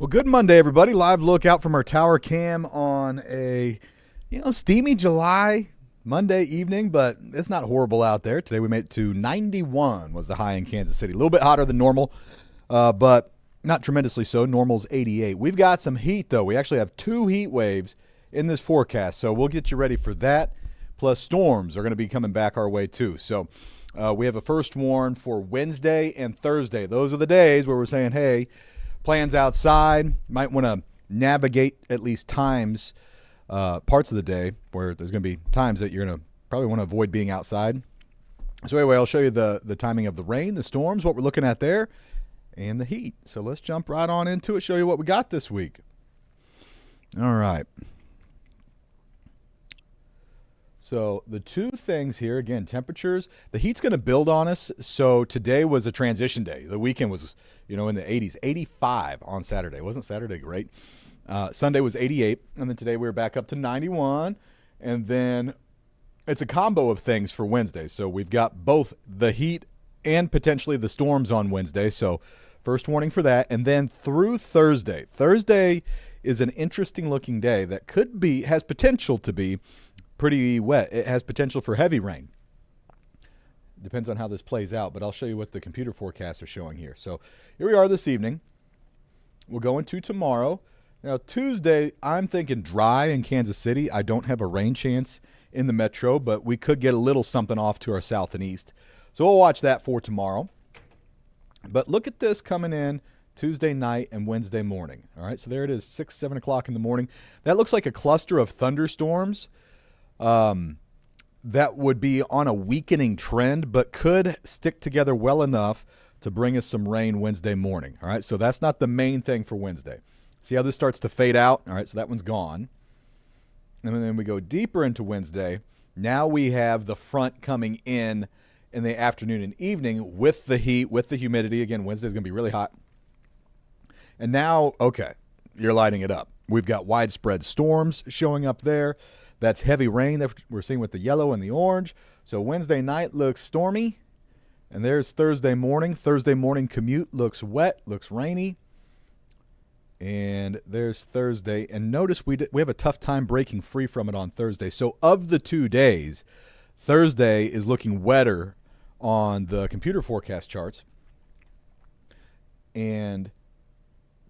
Well, good Monday, everybody. Live look out from our tower cam on a, steamy July Monday evening, but it's not horrible out there. Today we made it to 91 was the high in Kansas City. A little bit hotter than normal, but not tremendously so. Normal's 88. We've got some heat, though. We actually have 2 heat waves in this forecast, so we'll get you ready for that. Plus, storms are going to be coming back our way, too. So we have a first warn for Wednesday and Thursday. Those are the days where we're saying, hey, plans outside, might want to navigate at least times, parts of the day where there's going to be times that you're going to probably want to avoid being outside. So anyway, I'll show you the timing of the rain, the storms, what we're looking at there, and the heat. So let's jump right on into it, show you what we got this week. All right. So the two things here, again, temperatures, the heat's going to build on us. So today was a transition day. The weekend was, in the 80s, 85 on Saturday. Wasn't Saturday great? Sunday was 88, and then today we were back up to 91. And then it's a combo of things for Wednesday. So we've got both the heat and potentially the storms on Wednesday. So first warning for that. And then through Thursday. Thursday is an interesting looking day that has potential to be pretty wet. It has potential for heavy rain. Depends on how this plays out, but I'll show you what the computer forecasts are showing here. So here we are this evening. We'll go into tomorrow. Now, Tuesday, I'm thinking dry in Kansas City. I don't have a rain chance in the metro, but we could get a little something off to our south and east. So we'll watch that for tomorrow. But look at this coming in Tuesday night and Wednesday morning. All right, so there it is, 6, 7 o'clock in the morning. That looks like a cluster of thunderstorms. That would be on a weakening trend, but could stick together well enough to bring us some rain Wednesday morning. All right, so that's not the main thing for Wednesday. See how this starts to fade out? All right, so that one's gone. And then we go deeper into Wednesday. Now we have the front coming in the afternoon and evening with the heat, with the humidity. Again, Wednesday's going to be really hot. And now, okay, you're lighting it up. We've got widespread storms showing up there. That's heavy rain that we're seeing with the yellow and the orange. So Wednesday night looks stormy. And there's Thursday morning. Thursday morning commute looks wet, looks rainy. And there's Thursday. And notice we have a tough time breaking free from it on Thursday. So of the 2 days, Thursday is looking wetter on the computer forecast charts. And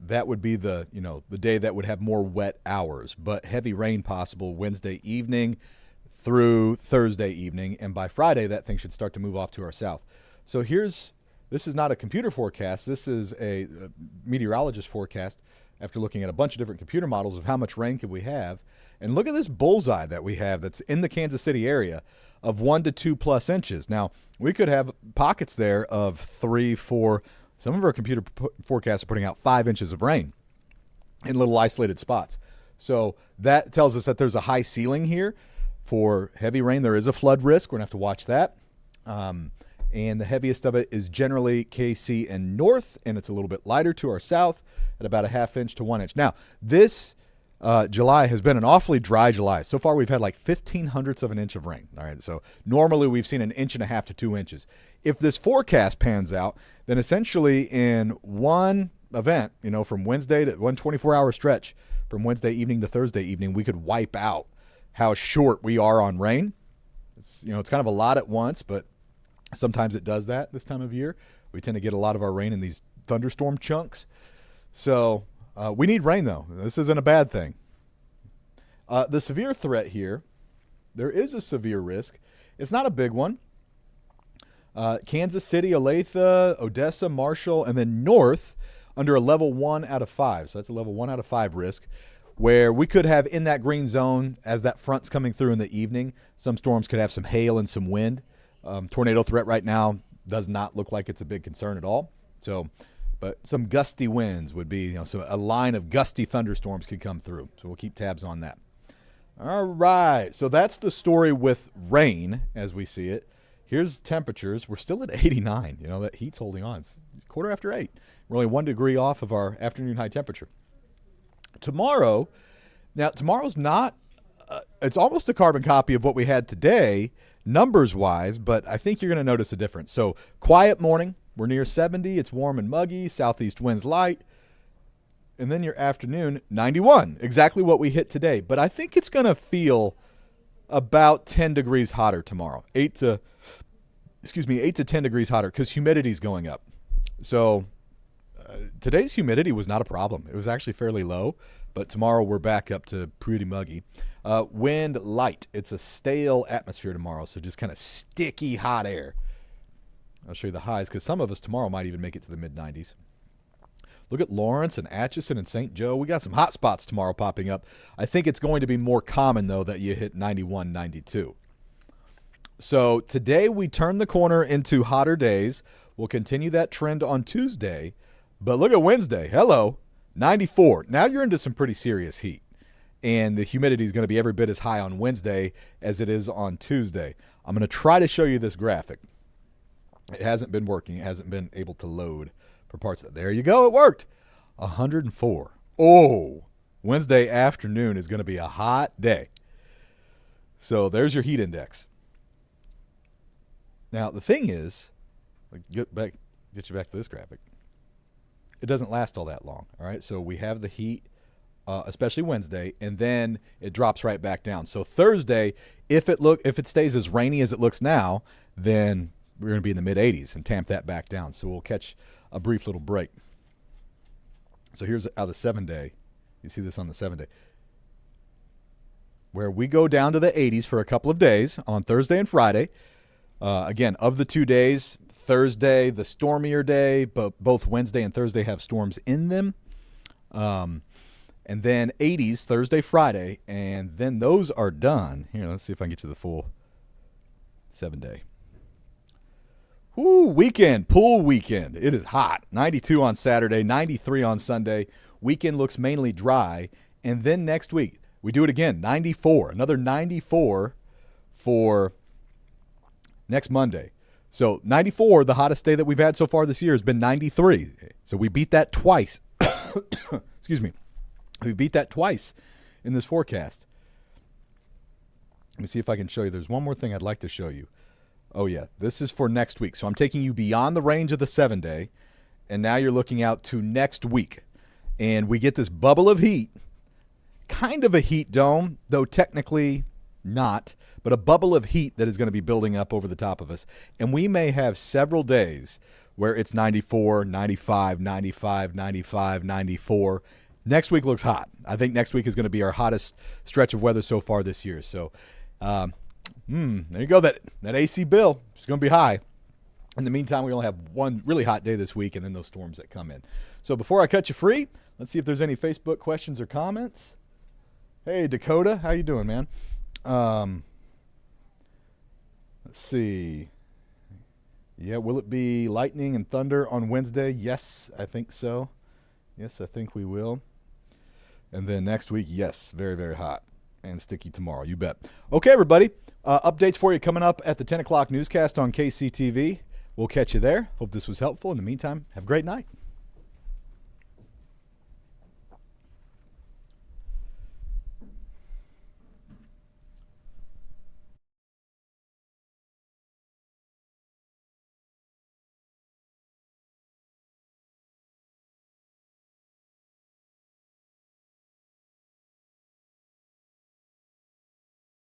that would be the day that would have more wet hours, but heavy rain possible Wednesday evening through Thursday evening. And by Friday, that thing should start to move off to our south. So this is not a computer forecast. This is a meteorologist forecast after looking at a bunch of different computer models of how much rain could we have. And look at this bullseye that we have that's in the Kansas City area of 1 to 2 plus inches. Now, we could have pockets there of 3, 4. Some of our computer forecasts are putting out 5 inches of rain in little isolated spots. So that tells us that there's a high ceiling here for heavy rain. There is a flood risk. We're going to have to watch that. And the heaviest of it is generally KC and north, and it's a little bit lighter to our south at about a 1/2 inch to 1 inch. Now, this July has been an awfully dry July. So far, we've had like 1/1500ths of an inch of rain. All right, so normally we've seen 1.5 inches to 2 inches. If this forecast pans out, then essentially in one event, from Wednesday to one 24-hour stretch, from Wednesday evening to Thursday evening, we could wipe out how short we are on rain. It's kind of a lot at once, but sometimes it does that this time of year. We tend to get a lot of our rain in these thunderstorm chunks. So we need rain, though. This isn't a bad thing. The severe threat here, there is a severe risk. It's not a big one. Kansas City, Olathe, Odessa, Marshall, and then north under a level 1 out of 5. So that's a level 1 out of 5 risk, where we could have in that green zone as that front's coming through in the evening. Some storms could have some hail and some wind. Tornado threat right now does not look like it's a big concern at all. So, but some gusty winds would be, so a line of gusty thunderstorms could come through. So we'll keep tabs on that. All right. So that's the story with rain as we see it. Here's temperatures. We're still at 89. That heat's holding on. It's 8:15. We're only 1 degree off of our afternoon high temperature. Tomorrow's not, it's almost a carbon copy of what we had today, numbers-wise, but I think you're going to notice a difference. So quiet morning. We're near 70. It's warm and muggy. Southeast winds light. And then your afternoon, 91, exactly what we hit today. But I think it's going to feel about 10 degrees hotter tomorrow. 8 to 10 degrees hotter because humidity's going up. So today's humidity was not a problem. It was actually fairly low, but tomorrow we're back up to pretty muggy. Wind light. It's a stale atmosphere tomorrow, so just kind of sticky hot air. I'll show you the highs because some of us tomorrow might even make it to the mid-90s. Look at Lawrence and Atchison and St. Joe. We got some hot spots tomorrow popping up. I think it's going to be more common, though, that you hit 91, 92. So today we turn the corner into hotter days. We'll continue that trend on Tuesday. But look at Wednesday. Hello, 94. Now you're into some pretty serious heat. And the humidity is going to be every bit as high on Wednesday as it is on Tuesday. I'm going to try to show you this graphic. It hasn't been working. It hasn't been able to load for parts of it. There you go. It worked. 104. Oh, Wednesday afternoon is going to be a hot day. So there's your heat index. Now, the thing is, get you back to this graphic. It doesn't last all that long. All right. So we have the heat, especially Wednesday, and then it drops right back down. So Thursday, if it stays as rainy as it looks now, then we're going to be in the mid-80s and tamp that back down. So we'll catch a brief little break. So here's how the 7-day. You see this on the 7-day. Where we go down to the 80s for a couple of days on Thursday and Friday. Again, of the 2 days, Thursday, the stormier day, but both Wednesday and Thursday have storms in them. And then 80s, Thursday, Friday, and then those are done. Here, let's see if I can get you the full 7-day. Weekend, pool weekend. It is hot. 92 on Saturday, 93 on Sunday. Weekend looks mainly dry. And then next week, we do it again, 94. Another 94 for next Monday. So 94, the hottest day that we've had so far this year, has been 93. So we beat that twice. Excuse me. We beat that twice in this forecast. Let me see if I can show you. There's one more thing I'd like to show you. Oh, yeah. This is for next week. So I'm taking you beyond the range of the 7-day, and now you're looking out to next week. And we get this bubble of heat, kind of a heat dome, though technically not, but a bubble of heat that is going to be building up over the top of us. And we may have several days where it's 94, 95, 95, 95, 94. Next week looks hot. I think next week is going to be our hottest stretch of weather so far this year. So, there you go. That AC bill is going to be high. In the meantime, we only have one really hot day this week and then those storms that come in. So before I cut you free, let's see if there's any Facebook questions or comments. Hey, Dakota, how you doing, man? Let's see. Yeah, will it be lightning and thunder on Wednesday? Yes, I think so. Yes, I think we will. And then next week, yes, very, very hot and sticky tomorrow. You bet. Okay, everybody. Updates for you coming up at the 10 o'clock newscast on KCTV. We'll catch you there. Hope this was helpful. In the meantime, have a great night.